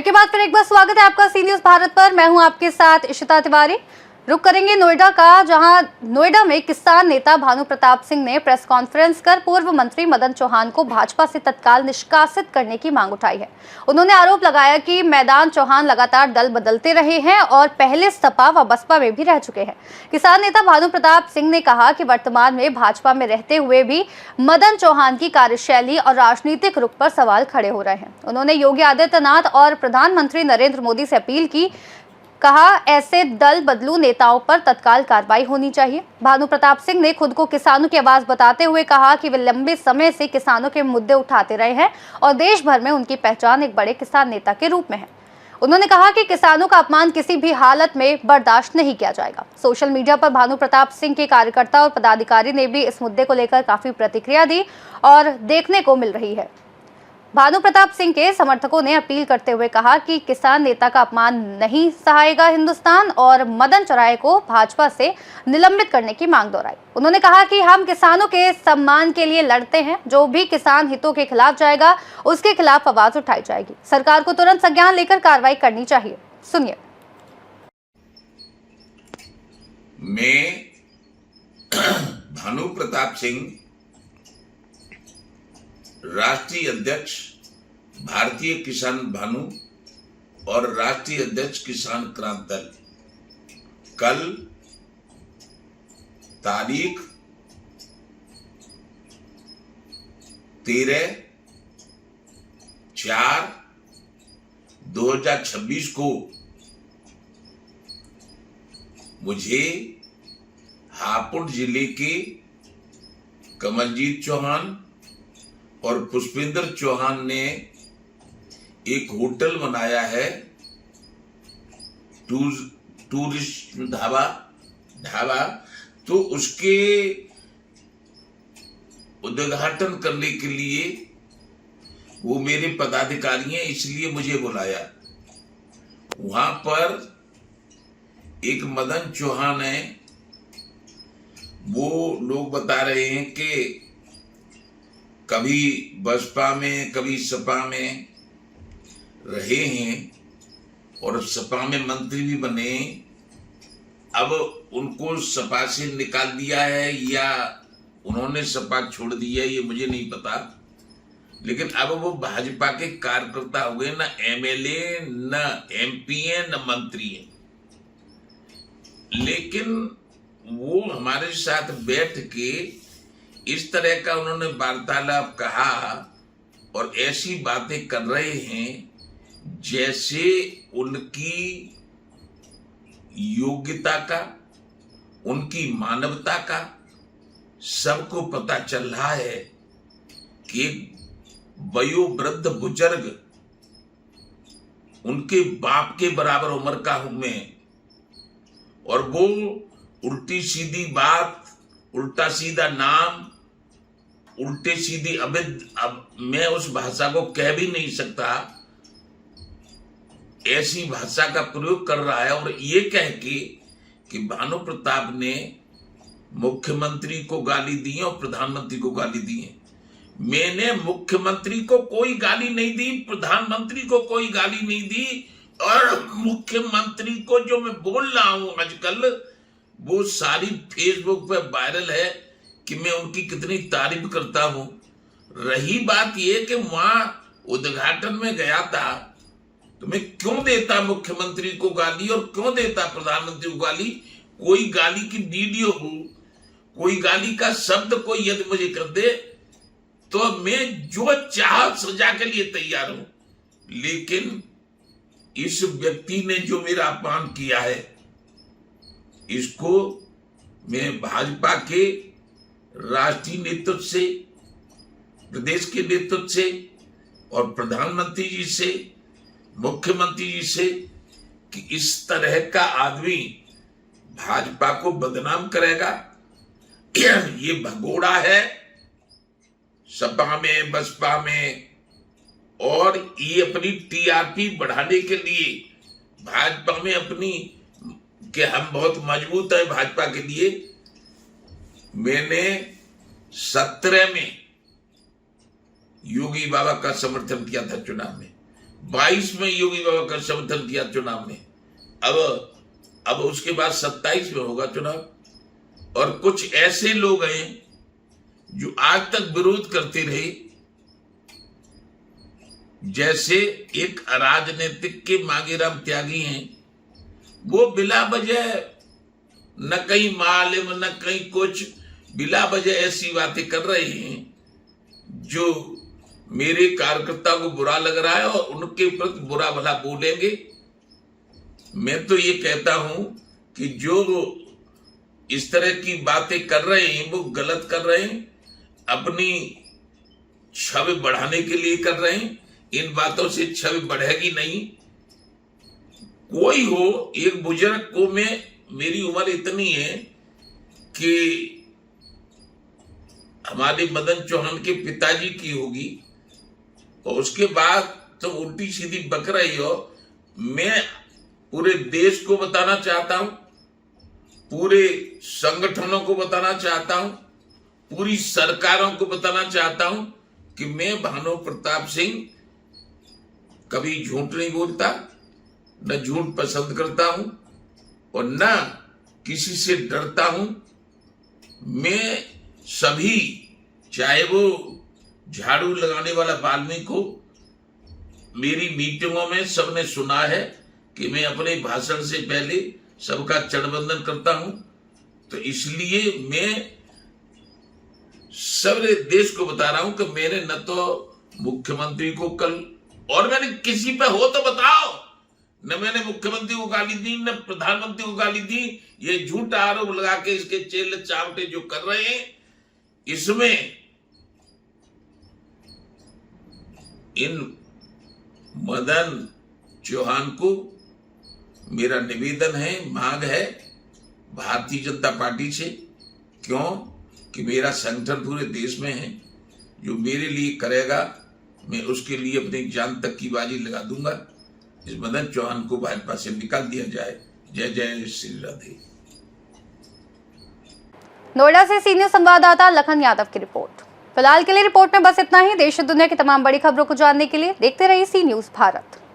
Break के बाद फिर एक बार स्वागत है आपका सी न्यूज भारत पर। मैं हूं आपके साथ इशिता तिवारी। रुक करेंगे नोएडा का, जहां नोएडा में किसान नेता भानु प्रताप सिंह ने प्रेस कॉन्फ्रेंस कर पूर्व मंत्री मदन चौहान को भाजपा से तत्काल निष्कासित करने की मांग उठाई है। उन्होंने आरोप लगाया कि मैदान चौहान लगातार दल बदलते रहे हैं और पहले सपा व बसपा में भी रह चुके हैं। किसान नेता भानु प्रताप सिंह ने कहा कि वर्तमान में भाजपा में रहते हुए भी मदन चौहान की कार्यशैली और राजनीतिक रुख पर सवाल खड़े हो रहे हैं। उन्होंने योगी आदित्यनाथ और प्रधानमंत्री नरेंद्र मोदी से अपील की। कहा, ऐसे दल बदलू नेताओं पर तत्काल कार्रवाई होनी चाहिए। भानु प्रताप सिंह ने खुद को किसानों की आवाज बताते हुए कहा कि वे लंबे समय से किसानों के मुद्दे उठाते रहे हैं और देश भर में उनकी पहचान एक बड़े किसान नेता के रूप में है। उन्होंने कहा कि किसानों का अपमान किसी भी हालत में बर्दाश्त नहीं किया जाएगा। सोशल मीडिया पर भानु प्रताप सिंह के कार्यकर्ता और पदाधिकारी ने भी इस मुद्दे को लेकर काफी प्रतिक्रिया दी और देखने को मिल रही है। भानु प्रताप सिंह के समर्थकों ने अपील करते हुए कहा कि किसान नेता का अपमान नहीं सहायेगा हिंदुस्तान और मदन चौराहे को भाजपा से निलंबित करने की मांग दोहराई। उन्होंने कहा कि हम किसानों के सम्मान के लिए लड़ते हैं, जो भी किसान हितों के खिलाफ जाएगा उसके खिलाफ आवाज उठाई जाएगी। सरकार को तुरंत संज्ञान लेकर कार्रवाई करनी चाहिए। सुनिए। मैं भानु प्रताप सिंह, राष्ट्रीय अध्यक्ष भारतीय किसान भानु और राष्ट्रीय अध्यक्ष किसान क्रांति दल, कल तारीख 13/4/2026 को मुझे हापुड़ जिले के कमलजीत चौहान और पुष्पेंद्र चौहान ने एक होटल बनाया है, टूरिस्ट ढाबा। तो उसके उद्घाटन करने के लिए वो मेरे पदाधिकारी हैं, इसलिए मुझे बुलाया। वहां पर एक मदन चौहान है, वो लोग बता रहे हैं कि कभी बसपा में कभी सपा में रहे हैं और सपा में मंत्री भी बने। अब उनको सपा से निकाल दिया है या उन्होंने सपा छोड़ दिया, ये मुझे नहीं पता। लेकिन अब वो भाजपा के कार्यकर्ता हो गए, न एमएलए न एमपी है न मंत्री है। लेकिन वो हमारे साथ बैठ के इस तरह का उन्होंने वार्तालाप कहा और ऐसी बातें कर रहे हैं जैसे उनकी योग्यता का, उनकी मानवता का सबको पता चल रहा है कि वयोवृद्ध बुजुर्ग, उनके बाप के बराबर उम्र का हूं मैं, और वो उल्टी सीधी बात, उल्टा सीधा नाम, उल्टे सीधी अब मैं उस भाषा को कह भी नहीं सकता, ऐसी भाषा का प्रयोग कर रहा है। और ये कह के कि भानु प्रताप ने मुख्यमंत्री को गाली दी है और प्रधानमंत्री को गाली दी है। मैंने मुख्यमंत्री को कोई गाली नहीं दी, प्रधानमंत्री को कोई गाली नहीं दी, और मुख्यमंत्री को जो मैं बोल रहा हूं आजकल वो सारी फेसबुक पे वायरल है कि मैं उनकी कितनी तारीफ करता हूं। रही बात यह कि वहां उद्घाटन में गया था तो मैं क्यों देता मुख्यमंत्री को गाली और क्यों देता प्रधानमंत्री को गाली। कोई गाली की वीडियो हो, कोई गाली का शब्द कोई यदि मुझे कर दे तो मैं जो चाह सजा के लिए तैयार हूं। लेकिन इस व्यक्ति ने जो मेरा अपमान किया है, इसको मैं भाजपा के राष्ट्रीय नेतृत्व से, प्रदेश के नेतृत्व से और प्रधानमंत्री जी से, मुख्यमंत्री जी से कि इस तरह का आदमी भाजपा को बदनाम करेगा, ये भगोड़ा है सपा में बसपा में, और ये अपनी टीआरपी बढ़ाने के लिए भाजपा में अपनी कि हम बहुत मजबूत है भाजपा के लिए। मैंने 17 में योगी बाबा का समर्थन किया था चुनाव में, 22 में योगी बाबा का समर्थन किया चुनाव में, अब उसके बाद 27 में होगा चुनाव। और कुछ ऐसे लोग हैं जो आज तक विरोध करते रहे, जैसे एक राजनीतिक के मांगेराम त्यागी हैं, वो बिला वजह न कहीं मालूम न कहीं कुछ, बिला वजह ऐसी बातें कर रहे हैं जो मेरे कार्यकर्ता को बुरा लग रहा है और उनके प्रति बुरा भला बोलेंगे। मैं तो ये कहता हूं कि जो इस तरह की बातें कर रहे हैं वो गलत कर रहे हैं, अपनी छवि बढ़ाने के लिए कर रहे हैं। इन बातों से छवि बढ़ेगी नहीं। कोई हो, एक बुजुर्ग को, मेरी उम्र इतनी है कि हमारे मदन चौहान के पिताजी की होगी, और उसके बाद तुम उल्टी सीधी बक रही हो। मैं पूरे देश को बताना चाहता हूं, पूरे संगठनों को बताना चाहता हूं, पूरी सरकारों को बताना चाहता हूं कि मैं भानु प्रताप सिंह कभी झूठ नहीं बोलता, न झूठ पसंद करता हूं और न किसी से डरता हूं। मैं सभी, चाहे वो झाड़ू लगाने वाला वाल्मीकि हो, मेरी मीटिंगों में सबने सुना है कि मैं अपने भाषण से पहले सबका चरणवंदन करता हूं। तो इसलिए मैं सारे देश को बता रहा हूं कि मैंने न तो मुख्यमंत्री को कल, और मैंने किसी पे हो तो बताओ, न मैंने मुख्यमंत्री को गाली दी न प्रधानमंत्री को गाली दी। ये झूठा आरोप लगा के इसके चेले चावटे जो कर रहे हैं, इसमें इन मदन चौहान को मेरा निवेदन है, मांग है भारतीय जनता पार्टी से, क्यों कि मेरा संगठन पूरे देश में है। जो मेरे लिए करेगा मैं उसके लिए अपनी जान तक की बाजी लगा दूंगा। इस मदन चौहान को भाजपा से निकाल दिया जाए। जय जय श्री राधे। नोएडा से सीनियर संवाददाता लखन यादव की रिपोर्ट। फिलहाल के लिए रिपोर्ट में बस इतना ही। देश और दुनिया की तमाम बड़ी खबरों को जानने के लिए देखते रहिए सी न्यूज़ भारत।